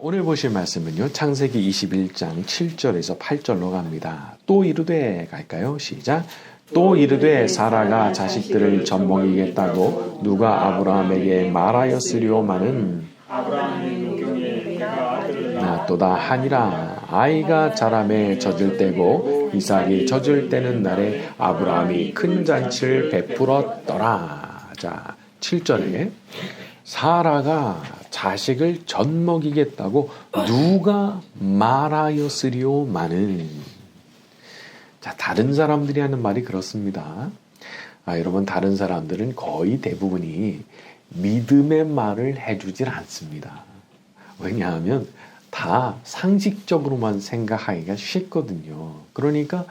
오늘 보실 말씀은요. 창세기 21장 7절에서 8절로 갑니다. 또 이르되 갈까요? 시작. 또 이르되 사라가 자식들을 젖먹이겠다고 누가 아브라함에게 말하였으리오마는 또다 하니라. 아이가 자람에 젖을 때고 이삭이 젖을 때는 날에 아브라함이 큰 잔치를 베풀었더라. 자, 7절에 사라가 자식을 젖먹이겠다고 누가 말하였으리오마는. 자, 다른 사람들이 하는 말이 그렇습니다. 여러분, 다른 사람들은 거의 대부분이 믿음의 말을 해주질 않습니다. 왜냐하면 다 상식적으로만 생각하기가 쉽거든요. 그러니까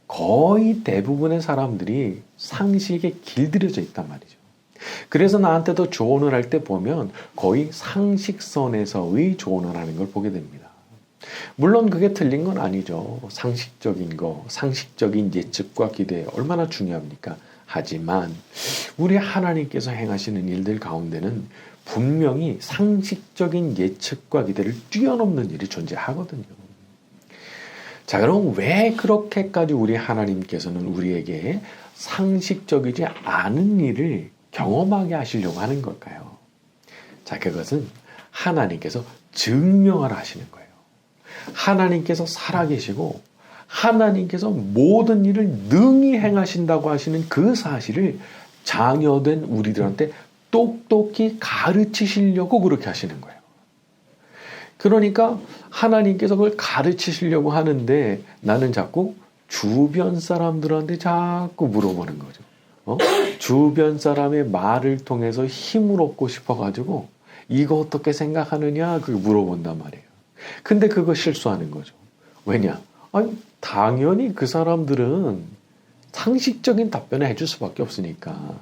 거의 대부분의 사람들이 상식에 길들여져 있단 말이죠. 그래서 나한테도 조언을 할 때 보면 거의 상식선에서의 조언을 하는 걸 보게 됩니다. 물론 그게 틀린 건 아니죠. 상식적인 거, 상식적인 예측과 기대 얼마나 중요합니까? 하지만 우리 하나님께서 행하시는 일들 가운데는 분명히 상식적인 예측과 기대를 뛰어넘는 일이 존재하거든요. 자, 그럼 왜 그렇게까지 우리 하나님께서는 우리에게 상식적이지 않은 일을 경험하게 하시려고 하는 걸까요? 자, 그것은 하나님께서 증명을 하시는 거예요. 하나님께서 살아계시고 하나님께서 모든 일을 능히 행하신다고 하시는 그 사실을 자녀된 우리들한테 똑똑히 가르치시려고 그렇게 하시는 거예요. 그러니까 하나님께서 그걸 가르치시려고 하는데 나는 자꾸 주변 사람들한테 자꾸 물어보는 거죠. 주변 사람의 말을 통해서 힘을 얻고 싶어가지고 이거 어떻게 생각하느냐 그걸 물어본단 말이에요. 근데 그거 실수하는 거죠. 왜냐? 당연히 그 사람들은 상식적인 답변을 해줄 수밖에 없으니까.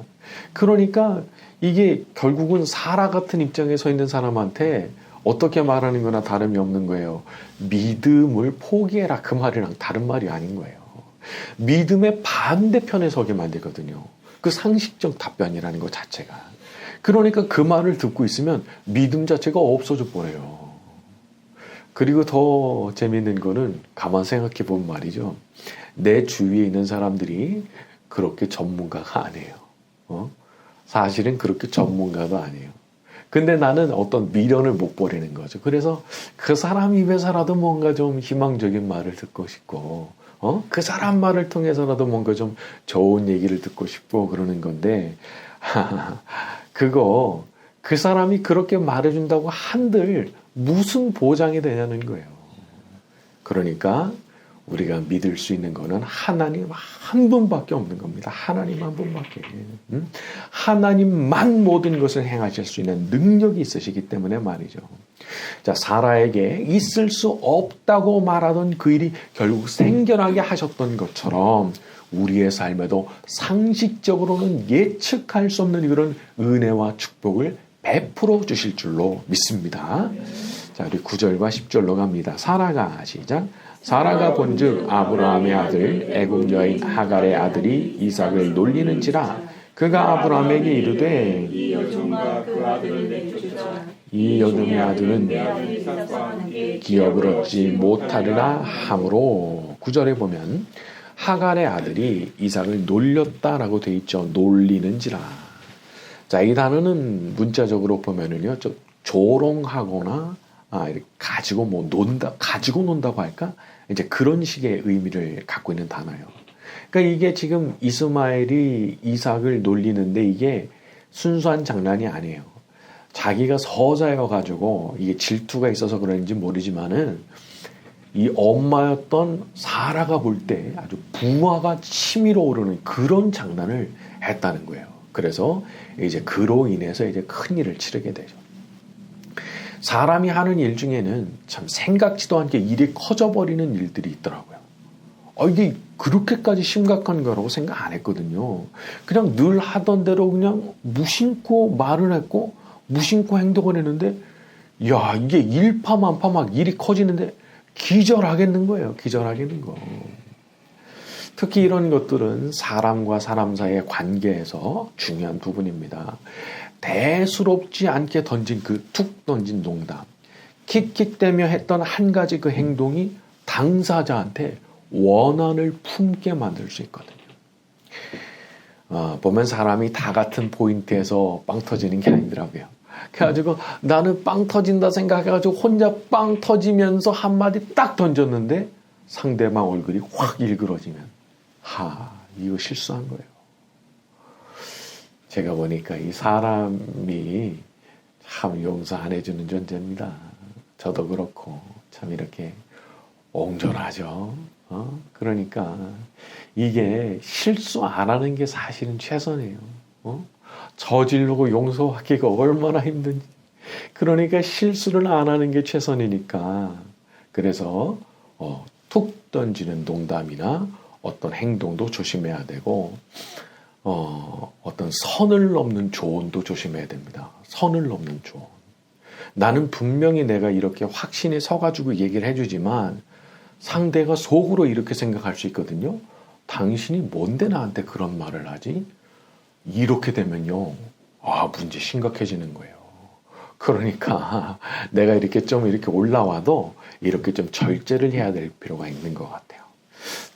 그러니까 이게 결국은 사라 같은 입장에 서 있는 사람한테 어떻게 말하는 거나 다름이 없는 거예요. 믿음을 포기해라 그 말이랑 다른 말이 아닌 거예요. 믿음의 반대편에 서게 만들거든요. 그 상식적 답변이라는 것 자체가. 그러니까 그 말을 듣고 있으면 믿음 자체가 없어져 버려요. 그리고 더 재밌는 거는 가만 생각해 보면 말이죠. 내 주위에 있는 사람들이 그렇게 전문가가 아니에요. 사실은 그렇게 전문가도 아니에요. 근데 나는 어떤 미련을 못 버리는 거죠. 그래서 그 사람 입에서라도 뭔가 좀 희망적인 말을 듣고 싶고, 그 사람 말을 통해서라도 뭔가 좀 좋은 얘기를 듣고 싶고 그러는 건데, 그거 그 사람이 그렇게 말해준다고 한들 무슨 보장이 되냐는 거예요. 그러니까 우리가 믿을 수 있는 거는 하나님 한 분밖에 없는 겁니다. 하나님 한 분밖에. 하나님만 모든 것을 행하실 수 있는 능력이 있으시기 때문에 말이죠. 자, 사라에게 있을 수 없다고 말하던 그 일이 결국 생겨나게 하셨던 것처럼 우리의 삶에도 상식적으로는 예측할 수 없는 그런 은혜와 축복을 베풀어 주실 줄로 믿습니다. 자, 우리 9절과 10절로 갑니다. 사라가 시작. 사라가 본즉 아브라함의 아들 애굽 여인 하갈의 아들이 이삭을 놀리는지라 그가 아브라함에게 이르되 이 여dom의 아들은 기업을 얻지 못하리라 하므로 9절에 보면 하갈의 아들이 이삭을 놀렸다라고 돼 있죠. 놀리는지라. 자, 이 단어는 문자적으로 보면은요, 좀 조롱하거나 이렇게 가지고 가지고 논다고 할까? 이제 그런 식의 의미를 갖고 있는 단어예요. 그러니까 이게 지금 이스마엘이 이삭을 놀리는데 이게 순수한 장난이 아니에요. 자기가 서자여가지고 이게 질투가 있어서 그런지 모르지만은 이 엄마였던 사라가 볼 때 아주 부하가 치밀어 오르는 그런 장난을 했다는 거예요. 그래서 이제 그로 인해서 이제 큰 일을 치르게 되죠. 사람이 하는 일 중에는 참 생각지도 않게 일이 커져버리는 일들이 있더라고요. 이게 그렇게까지 심각한 거라고 생각 안 했거든요. 그냥 늘 하던 대로 그냥 무심코 말을 했고 무심코 행동을 했는데 야, 이게 일파만파 막 일이 커지는데 기절하겠는 거예요. 기절하겠는 거. 특히 이런 것들은 사람과 사람 사이의 관계에서 중요한 부분입니다. 대수롭지 않게 던진 툭 던진 농담. 킥킥대며 했던 한 가지 그 행동이 당사자한테 원한을 품게 만들 수 있거든요. 보면 사람이 다 같은 포인트에서 빵 터지는 게 아니더라고요. 그래가지고 나는 빵 터진다 생각해가지고 혼자 빵 터지면서 한마디 딱 던졌는데 상대방 얼굴이 확 일그러지면 이거 실수한 거예요. 제가 보니까 이 사람이 참 용서 안 해주는 존재입니다. 저도 그렇고 참 이렇게 옹졸하죠. 그러니까 이게 실수 안 하는 게 사실은 최선이에요. 저지르고 용서하기가 얼마나 힘든지. 그러니까 실수를 안 하는 게 최선이니까. 그래서 툭 던지는 농담이나 어떤 행동도 조심해야 되고 어떤 선을 넘는 조언도 조심해야 됩니다. 선을 넘는 조언. 나는 분명히 내가 이렇게 확신에 서가지고 얘기를 해주지만 상대가 속으로 이렇게 생각할 수 있거든요. 당신이 뭔데 나한테 그런 말을 하지? 이렇게 되면요. 문제 심각해지는 거예요. 그러니까 내가 이렇게 좀 이렇게 올라와도 이렇게 좀 절제를 해야 될 필요가 있는 것 같아요.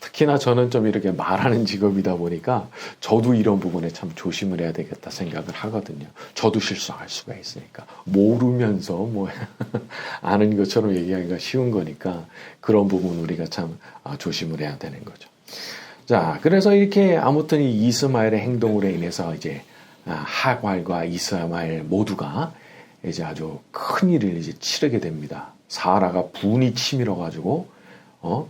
특히나 저는 좀 이렇게 말하는 직업이다 보니까 저도 이런 부분에 참 조심을 해야 되겠다 생각을 하거든요. 저도 실수할 수가 있으니까. 모르면서 아는 것처럼 얘기하기가 쉬운 거니까 그런 부분 우리가 참 조심을 해야 되는 거죠. 자, 그래서 이렇게 아무튼 이 이스마엘의 행동으로 인해서 이제 하갈과 이스마엘 모두가 이제 아주 큰 일을 이제 치르게 됩니다. 사라가 분이 치밀어가지고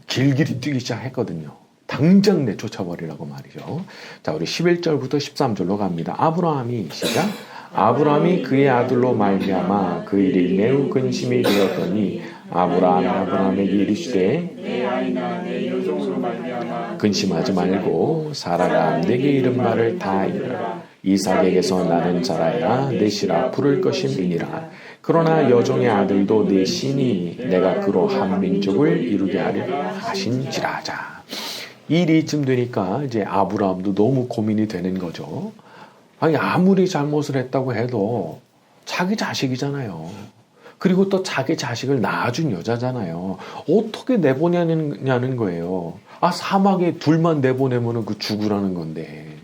길길이 뛰기 시작했거든요. 당장 내쫓아버리라고 말이죠. 자, 우리 11절부터 13절로 갑니다. 아브라함이 시작. 아브라함이 그의 아들로 말미암아 그 일이 매우 근심이 되었더니 아브라함에게 이르시되 내 아이나 내 여종으로 말미암아 근심하지 말고 사라가 내게 이른 말을 다 이르라. 이삭에게서 나는 자라야 내 씨라 부를 것임이니라. 그러나 여종의 아들도 내 씨니 내가 그로 한 민족을 이루게 하려 하신지라자. 일이 이쯤 되니까 이제 아브라함도 너무 고민이 되는 거죠. 아무리 잘못을 했다고 해도 자기 자식이잖아요. 그리고 또 자기 자식을 낳아준 여자잖아요. 어떻게 내보내냐는 거예요. 사막에 둘만 내보내면 그 죽으라는 건데.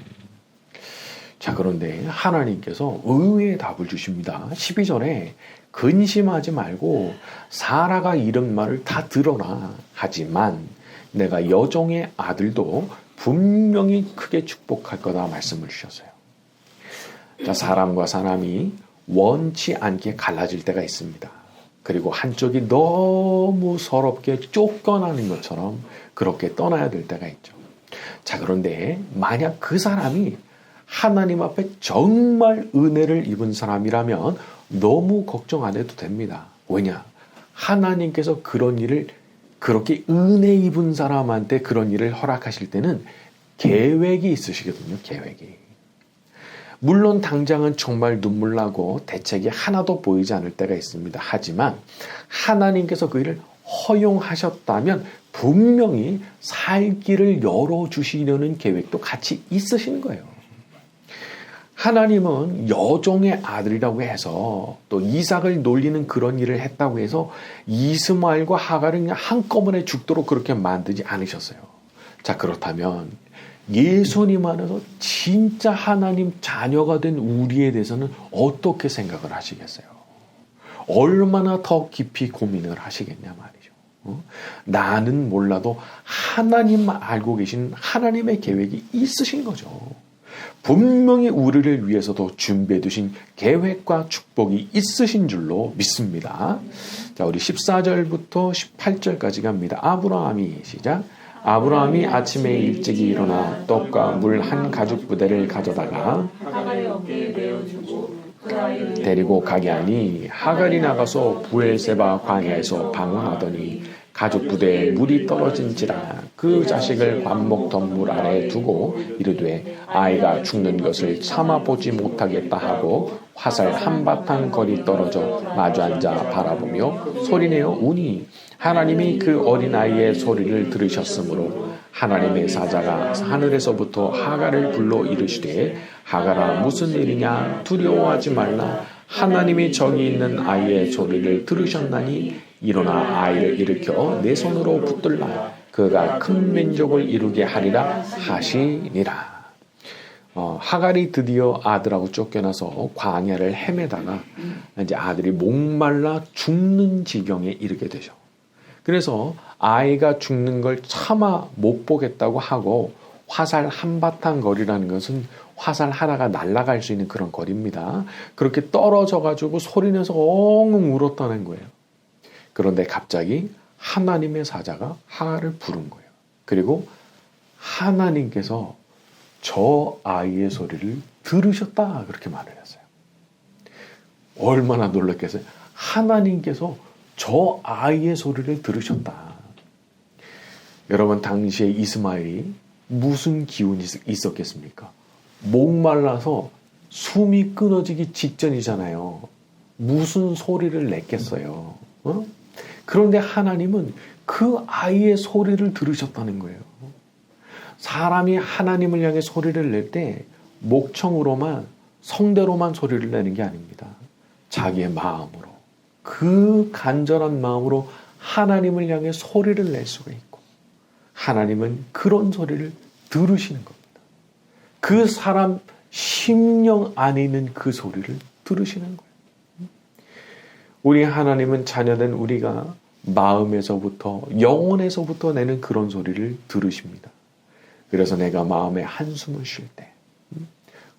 자, 그런데 하나님께서 의외의 답을 주십니다. 12절에 근심하지 말고 사라가 이런 말을 다 들어라. 하지만 내가 여종의 아들도 분명히 크게 축복할 거다 말씀을 주셨어요. 자, 사람과 사람이 원치 않게 갈라질 때가 있습니다. 그리고 한쪽이 너무 서럽게 쫓겨나는 것처럼 그렇게 떠나야 될 때가 있죠. 자, 그런데 만약 그 사람이 하나님 앞에 정말 은혜를 입은 사람이라면 너무 걱정 안 해도 됩니다. 왜냐? 하나님께서 그런 일을 그렇게 은혜 입은 사람한테 그런 일을 허락하실 때는 계획이 있으시거든요. 계획이. 물론 당장은 정말 눈물 나고 대책이 하나도 보이지 않을 때가 있습니다. 하지만 하나님께서 그 일을 허용하셨다면 분명히 살 길을 열어주시려는 계획도 같이 있으신 거예요. 하나님은 여종의 아들이라고 해서 또 이삭을 놀리는 그런 일을 했다고 해서 이스마엘과 하갈을 그냥 한꺼번에 죽도록 그렇게 만들지 않으셨어요. 자, 그렇다면 예수님 안에서 진짜 하나님 자녀가 된 우리에 대해서는 어떻게 생각을 하시겠어요? 얼마나 더 깊이 고민을 하시겠냐 말이죠. 나는 몰라도 하나님만 알고 계신 하나님의 계획이 있으신 거죠. 분명히 우리를 위해서도 준비해 두신 계획과 축복이 있으신 줄로 믿습니다. 자, 우리 14절부터 18절까지 갑니다. 아브라함이 시작. 아브라함이 아침에 일찍이 일어나 떡과 물 한 가죽 부대를 가져다가 하갈의 어깨에 메어주고 그 아이를 데리고 가게 하니 하갈이 나가서 부엘세바 광야에서 방황하더니 가죽 부대에 물이 떨어진지라 그 자식을 관목 덤물 아래에 두고 이르되 아이가 죽는 것을 참아보지 못하겠다 하고 화살 한바탕 거리 떨어져 마주 앉아 바라보며 소리내어 우니 하나님이 그 어린아이의 소리를 들으셨으므로 하나님의 사자가 하늘에서부터 하갈을 불러 이르시되 하갈아 무슨 일이냐 두려워하지 말라 하나님이 저기 있는 아이의 소리를 들으셨나니 일어나 아이를 일으켜 내 손으로 붙들라. 그가 큰 민족을 이루게 하리라 하시니라. 하갈이 드디어 아들하고 쫓겨나서 광야를 헤매다가 이제 아들이 목말라 죽는 지경에 이르게 되죠. 그래서 아이가 죽는 걸 차마 못 보겠다고 하고 화살 한바탕 거리라는 것은 화살 하나가 날아갈 수 있는 그런 거리입니다. 그렇게 떨어져 가지고 소리내서 엉엉 울었다는 거예요. 그런데 갑자기 하나님의 사자가 하갈을 부른 거예요. 그리고 하나님께서 저 아이의 소리를 들으셨다 그렇게 말을 했어요. 얼마나 놀랐겠어요. 하나님께서 저 아이의 소리를 들으셨다. 여러분 당시에 이스마엘이 무슨 기운이 있었겠습니까? 목말라서 숨이 끊어지기 직전이잖아요. 무슨 소리를 냈겠어요. 그런데 하나님은 그 아이의 소리를 들으셨다는 거예요. 사람이 하나님을 향해 소리를 낼 때 목청으로만 성대로만 소리를 내는 게 아닙니다. 자기의 마음으로 그 간절한 마음으로 하나님을 향해 소리를 낼 수가 있고 하나님은 그런 소리를 들으시는 겁니다. 그 사람 심령 안에 있는 그 소리를 들으시는 거예요. 우리 하나님은 자녀된 우리가 마음에서부터 영혼에서부터 내는 그런 소리를 들으십니다. 그래서 내가 마음에 한숨을 쉴 때,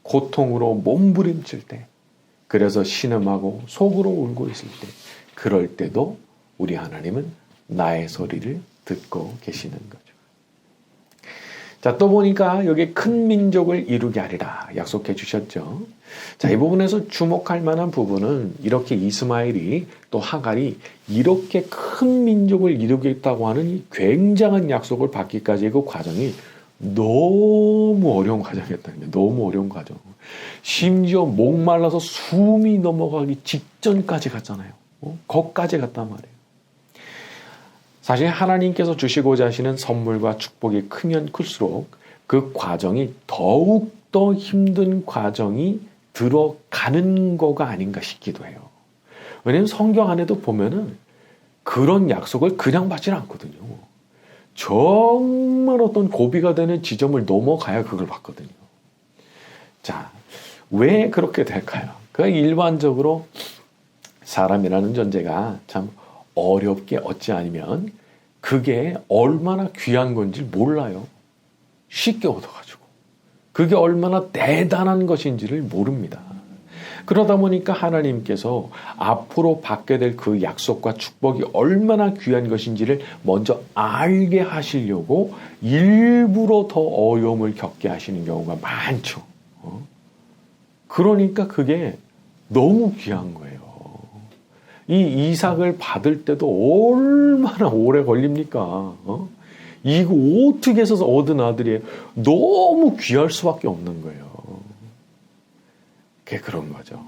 고통으로 몸부림칠 때, 그래서 신음하고 속으로 울고 있을 때, 그럴 때도 우리 하나님은 나의 소리를 듣고 계시는 거죠. 자, 또 보니까 여기 큰 민족을 이루게 하리라 약속해 주셨죠. 자, 이 부분에서 주목할 만한 부분은 이렇게 이스마엘이 또 하갈이 이렇게 큰 민족을 이루겠다고 하는 이 굉장한 약속을 받기까지의 그 과정이 너무 어려운 과정이었다는 거예요. 너무 어려운 과정. 심지어 목말라서 숨이 넘어가기 직전까지 갔잖아요. 거기까지 갔단 말이에요. 사실 하나님께서 주시고자 하시는 선물과 축복이 크면 클수록 그 과정이 더욱더 힘든 과정이 들어가는 거가 아닌가 싶기도 해요. 왜냐하면 성경 안에도 보면은 그런 약속을 그냥 받지는 않거든요. 정말 어떤 고비가 되는 지점을 넘어가야 그걸 받거든요. 자, 왜 그렇게 될까요? 그 일반적으로 사람이라는 존재가 참 어렵게 얻지 않으면 그게 얼마나 귀한 건지 몰라요. 쉽게 얻어가지고. 그게 얼마나 대단한 것인지를 모릅니다. 그러다 보니까 하나님께서 앞으로 받게 될 그 약속과 축복이 얼마나 귀한 것인지를 먼저 알게 하시려고 일부러 더 어려움을 겪게 하시는 경우가 많죠. 그러니까 그게 너무 귀한 거예요. 이 이삭을 받을 때도 얼마나 오래 걸립니까? 이거 어떻게 해서 얻은 아들이에요? 너무 귀할 수밖에 없는 거예요. 그게 그런 거죠.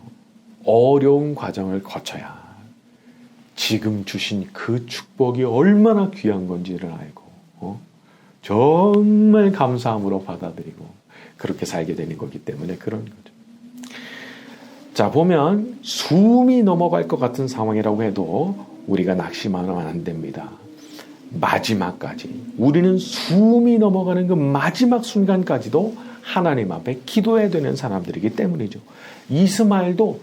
어려운 과정을 거쳐야 지금 주신 그 축복이 얼마나 귀한 건지를 알고 정말 감사함으로 받아들이고 그렇게 살게 되는 거기 때문에 그런 거죠. 자, 보면 숨이 넘어갈 것 같은 상황이라고 해도 우리가 낙심하면 안 됩니다. 마지막까지 우리는 숨이 넘어가는 그 마지막 순간까지도 하나님 앞에 기도해야 되는 사람들이기 때문이죠. 이스마엘도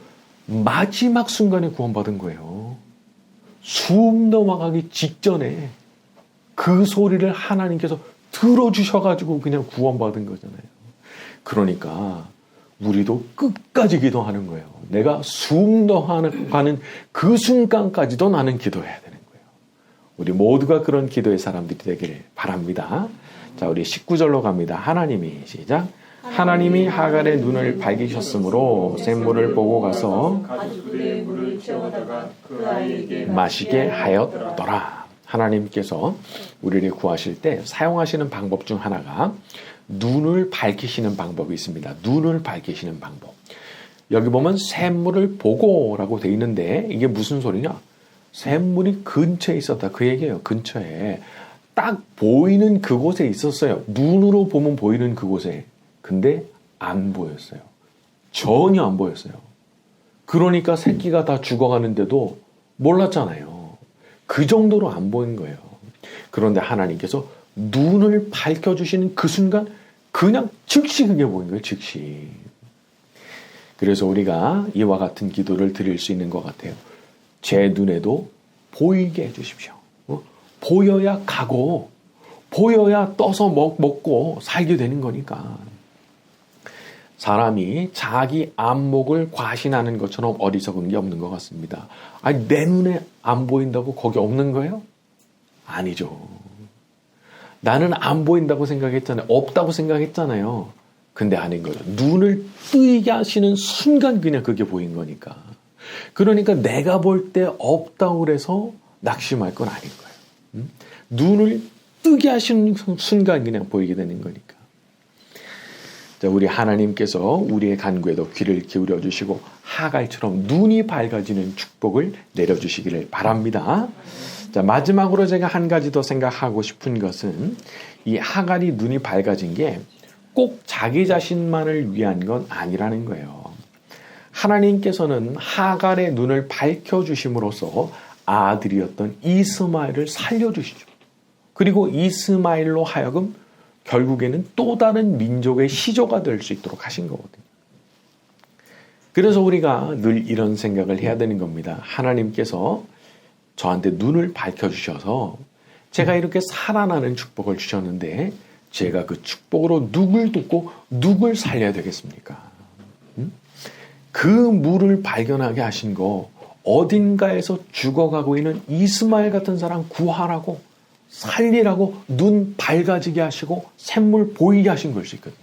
마지막 순간에 구원받은 거예요. 숨 넘어가기 직전에 그 소리를 하나님께서 들어주셔가지고 그냥 구원받은 거잖아요. 그러니까 우리도 끝까지 기도하는 거예요. 내가 숨 넘어가는 그 순간까지도 나는 기도해야 되는 거예요. 우리 모두가 그런 기도의 사람들이 되기를 바랍니다. 자, 우리 19절로 갑니다. 하나님이 시작. 하나님이 하갈의 눈을 밝히셨으므로 샘물을 보고 가서 가죽에 물을 채워다가 그 아이에게 마시게 하였더라. 하나님께서 우리를 구하실 때 사용하시는 방법 중 하나가 눈을 밝히시는 방법이 있습니다. 눈을 밝히시는 방법. 여기 보면 샘물을 보고라고 되어 있는데 이게 무슨 소리냐? 샘물이 근처에 있었다. 그 얘기예요. 근처에. 딱 보이는 그곳에 있었어요. 눈으로 보면 보이는 그곳에. 근데 안 보였어요. 전혀 안 보였어요. 그러니까 새끼가 다 죽어가는데도 몰랐잖아요. 그 정도로 안 보인 거예요. 그런데 하나님께서 눈을 밝혀주시는 그 순간 그냥 즉시 그게 보인 거예요. 즉시. 그래서 우리가 이와 같은 기도를 드릴 수 있는 것 같아요. 제 눈에도 보이게 해주십시오. 보여야 가고 보여야 떠서 먹고 살게 되는 거니까. 사람이 자기 안목을 과신하는 것처럼 어리석은 게 없는 것 같습니다. 아니, 내 눈에 안 보인다고 거기 없는 거예요? 아니죠. 나는 안 보인다고 생각했잖아요. 없다고 생각했잖아요. 근데 아닌 거죠. 눈을 뜨게 하시는 순간 그냥 그게 보인 거니까. 그러니까 내가 볼 때 없다고 그래서 낙심할 건 아닌 거예요. 눈을 뜨게 하시는 순간 그냥 보이게 되는 거니까. 자, 우리 하나님께서 우리의 간구에도 귀를 기울여 주시고 하갈처럼 눈이 밝아지는 축복을 내려주시기를 바랍니다. 자, 마지막으로 제가 한 가지 더 생각하고 싶은 것은 이 하갈이 눈이 밝아진 게 꼭 자기 자신만을 위한 건 아니라는 거예요. 하나님께서는 하갈의 눈을 밝혀주심으로써 아들이었던 이스마엘을 살려주시죠. 그리고 이스마엘로 하여금 결국에는 또 다른 민족의 시조가 될 수 있도록 하신 거거든요. 그래서 우리가 늘 이런 생각을 해야 되는 겁니다. 하나님께서 저한테 눈을 밝혀주셔서 제가 이렇게 살아나는 축복을 주셨는데 제가 그 축복으로 누굴 돕고 누굴 살려야 되겠습니까? 그 물을 발견하게 하신 거 어딘가에서 죽어가고 있는 이스마엘 같은 사람 구하라고 살리라고 눈 밝아지게 하시고 샘물 보이게 하신 걸 수 있거든요.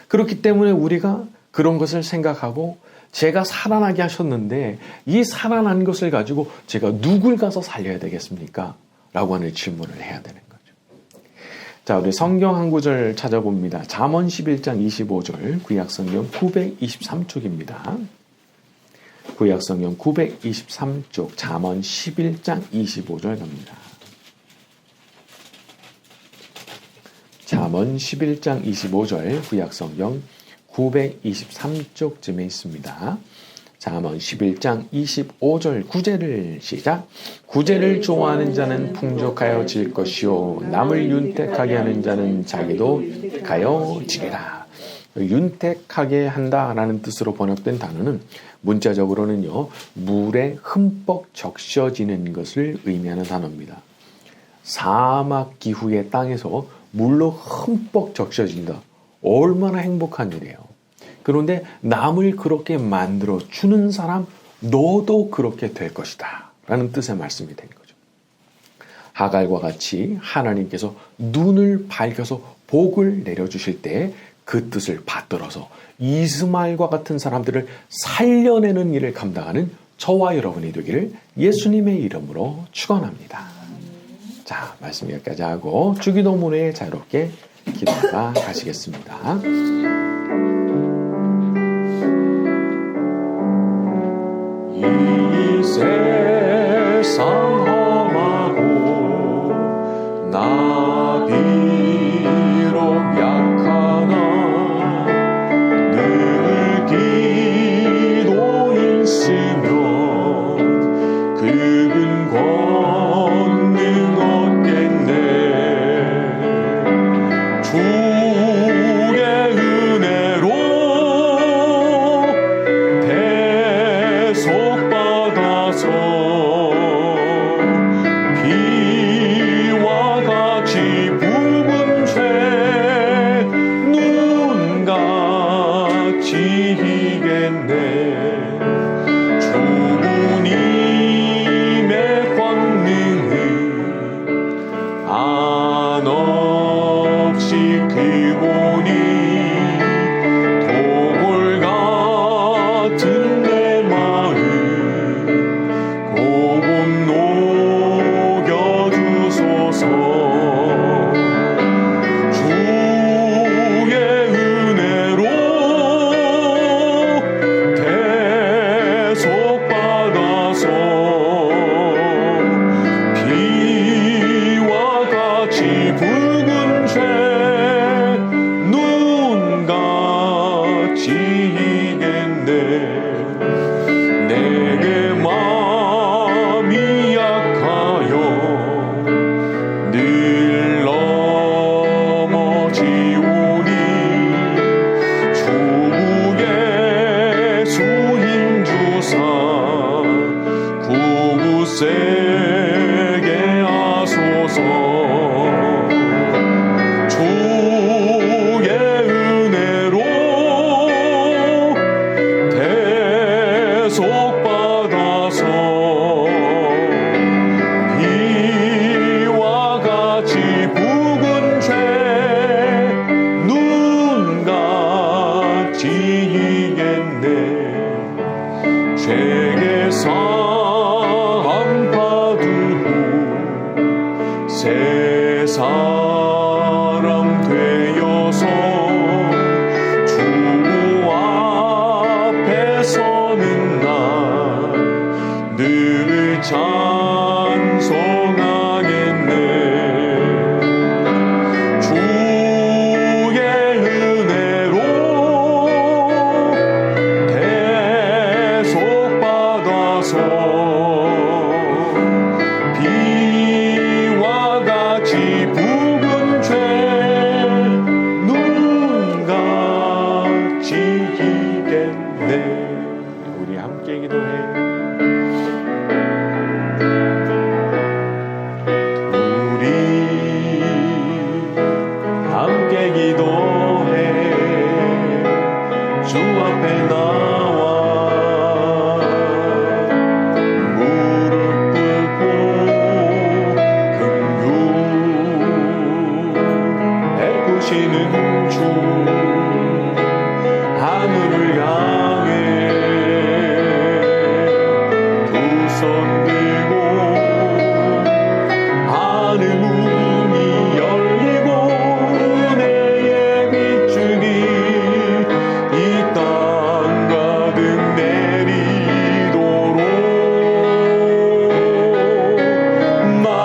그렇기 때문에 우리가 그런 것을 생각하고 제가 살아나게 하셨는데 이 살아난 것을 가지고 제가 누굴 가서 살려야 되겠습니까? 라고 하는 질문을 해야 되는 거죠. 자, 우리 성경 한 구절 찾아봅니다. 잠언 11장 25절 구약성경 923쪽입니다. 구약성경 923쪽 잠언 11장 25절 갑니다. 잠언 11장 25절 구약성경 923쪽쯤에 있습니다. 잠언 11장 25절 구제를 시작. 구제를 좋아하는 자는 풍족하여 질 것이요 남을 윤택하게 하는 자는 자기도 가여 지리라. 윤택하게 한다라는 뜻으로 번역된 단어는 문자적으로는요 물에 흠뻑 적셔지는 것을 의미하는 단어입니다. 사막 기후의 땅에서 물로 흠뻑 적셔진다. 얼마나 행복한 일이에요. 그런데 남을 그렇게 만들어 주는 사람 너도 그렇게 될 것이다 라는 뜻의 말씀이 된 거죠. 하갈과 같이 하나님께서 눈을 밝혀서 복을 내려주실 때 그 뜻을 받들어서 이스마엘과 같은 사람들을 살려내는 일을 감당하는 저와 여러분이 되기를 예수님의 이름으로 축원합니다. 자, 말씀 여기까지 하고 주기도문에 자유롭게 기도가 가시겠습니다. 이 세상 험하고 나 비록 약하나 늘 기도 있으면 그분 권능 얻겠네. 주의 은혜로 대속받아서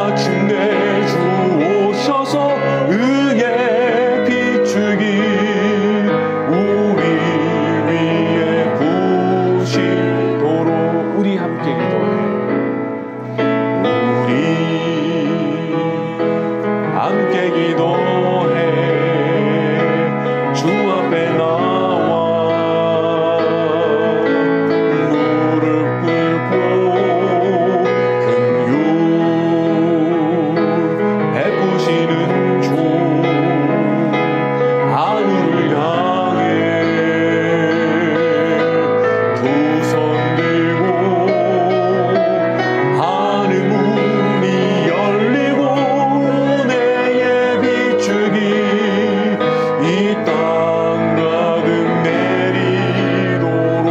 마침내 주 오셔서 의에 비추기 우리 위에 부시도록 우리 함께 기도해. 우리 함께 기도해. 주 앞에 나와 무릎 꿇고 긍휼 베푸시는 주 하늘을 향해 두 손 들고 하늘 문이 열리고 은혜에 비추기 이 땅 가득 내리도록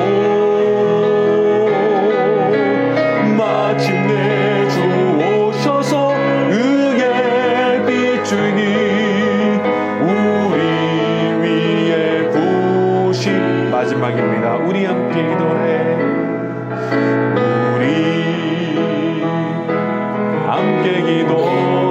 마침내 주 오셔서 의에 비추기 우리 위에 부신 마지막입니다. 우리 함께 기도해. 우리 함께 기도해.